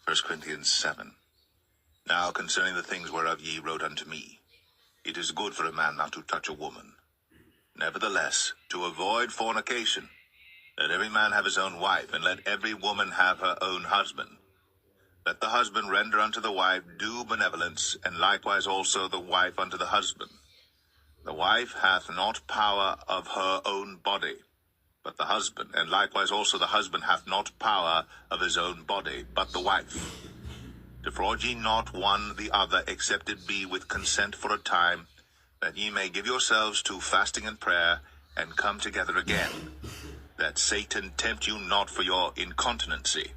1 Corinthians 7. Now concerning the things whereof ye wrote unto me, it is good for a man not to touch a woman. Nevertheless, to avoid fornication, let every man have his own wife, and let every woman have her own husband. Let the husband render unto the wife due benevolence, and likewise also the wife unto the husband. The wife hath not power of her own body, but the husband, and likewise also the husband hath not power of his own body, but the wife. Defraud ye not one the other, except it be with consent for a time, that ye may give yourselves to fasting and prayer, and come together again, that Satan tempt you not for your incontinency.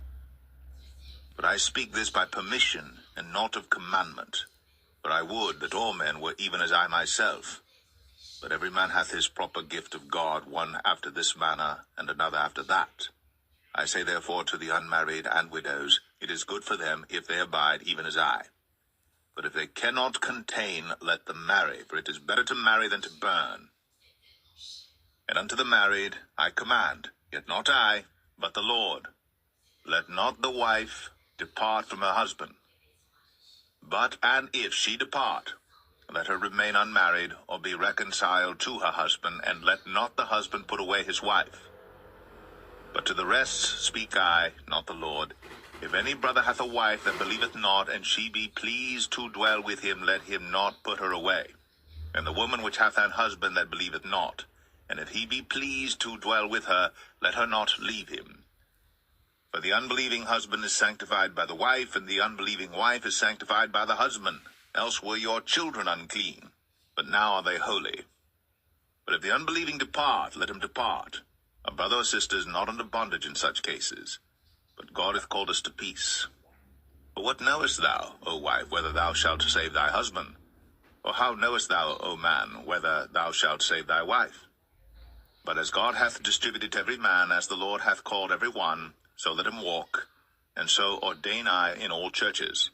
But I speak this by permission, and not of commandment. For I would that all men were even as I myself. But every man hath his proper gift of God, one after this manner, and another after that. I say therefore to the unmarried and widows, it is good for them if they abide even as I. But if they cannot contain, let them marry, for it is better to marry than to burn. And unto the married I command, yet not I, but the Lord. Let not the wife depart from her husband. But, and if she depart, let her remain unmarried, or be reconciled to her husband, and let not the husband put away his wife. But to the rest speak I, not the Lord. If any brother hath a wife that believeth not, and she be pleased to dwell with him, let him not put her away. And the woman which hath an husband that believeth not, and if he be pleased to dwell with her, let her not leave him. For the unbelieving husband is sanctified by the wife, and the unbelieving wife is sanctified by the husband. Else were your children unclean, but now are they holy. But if the unbelieving depart, let him depart. A brother or sister is not under bondage in such cases, but God hath called us to peace. For what knowest thou, O wife, whether thou shalt save thy husband? Or how knowest thou, O man, whether thou shalt save thy wife? But as God hath distributed to every man, as the Lord hath called every one, so let him walk, and so ordain I in all churches.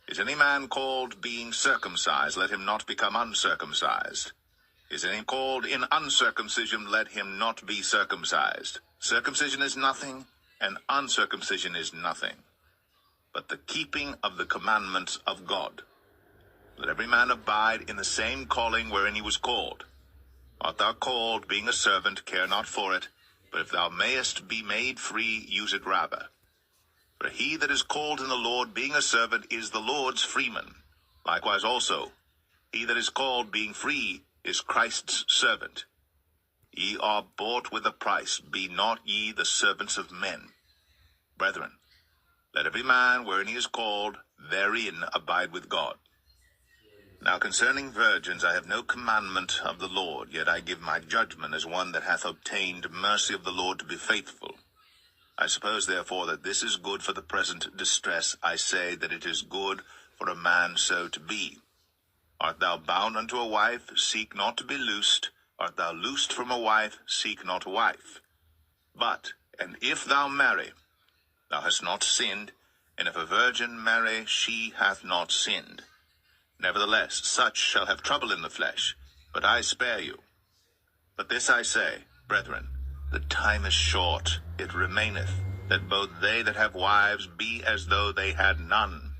Is any man called being circumcised? Let him not become uncircumcised. Is any called in uncircumcision? Let him not be circumcised. Circumcision is nothing, and uncircumcision is nothing, but the keeping of the commandments of God. Let every man abide in the same calling wherein he was called. Art thou called, being a servant, care not for it, but if thou mayest be made free, use it rather. For he that is called in the Lord, being a servant, is the Lord's freeman. Likewise also, he that is called, being free, is Christ's servant. Ye are bought with a price, be not ye the servants of men. Brethren, let every man, wherein he is called, therein abide with God. Now concerning virgins I have no commandment of the Lord, yet I give my judgment as one that hath obtained mercy of the Lord to be faithful. I suppose therefore that this is good for the present distress. I say that it is good for a man so to be. Art thou bound unto a wife? Seek not to be loosed. Art thou loosed from a wife? Seek not a wife. But, and if thou marry, thou hast not sinned, and if a virgin marry, she hath not sinned. Nevertheless, such shall have trouble in the flesh, but I spare you. But this I say, brethren, the time is short, it remaineth, that both they that have wives be as though they had none,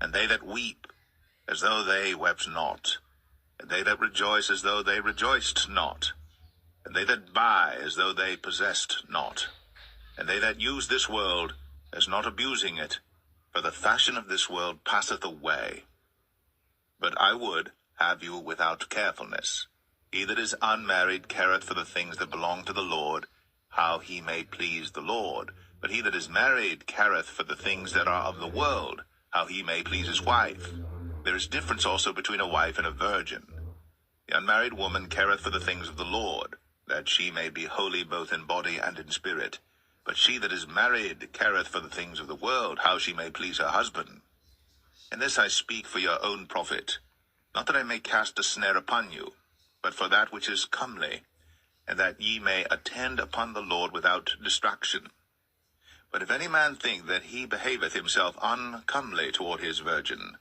and they that weep, as though they wept not, and they that rejoice as though they rejoiced not, and they that buy as though they possessed not, and they that use this world as not abusing it, for the fashion of this world passeth away. But I would have you without carefulness. He that is unmarried careth for the things that belong to the Lord, how he may please the Lord. But he that is married careth for the things that are of the world, how he may please his wife. There is difference also between a wife and a virgin. The unmarried woman careth for the things of the Lord, that she may be holy both in body and in spirit. But she that is married careth for the things of the world, how she may please her husband. And this I speak for your own profit, not that I may cast a snare upon you, but for that which is comely, and that ye may attend upon the Lord without distraction. But if any man think that he behaveth himself uncomely toward his virgin,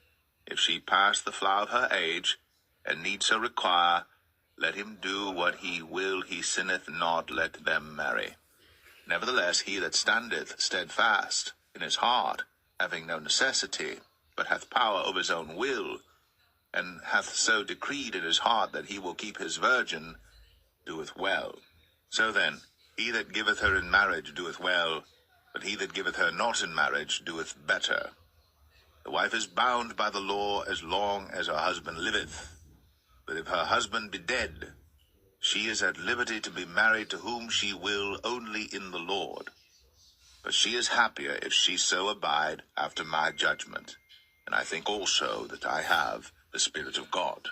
if she pass the flower of her age, and need so require, let him do what he will, he sinneth not, let them marry. Nevertheless, he that standeth steadfast, in his heart, having no necessity, but hath power of his own will, and hath so decreed in his heart that he will keep his virgin, doeth well. So then, he that giveth her in marriage doeth well, but he that giveth her not in marriage doeth better. The wife is bound by the law as long as her husband liveth. But if her husband be dead, she is at liberty to be married to whom she will only in the Lord. But she is happier if she so abide after my judgment. And I think also that I have the Spirit of God.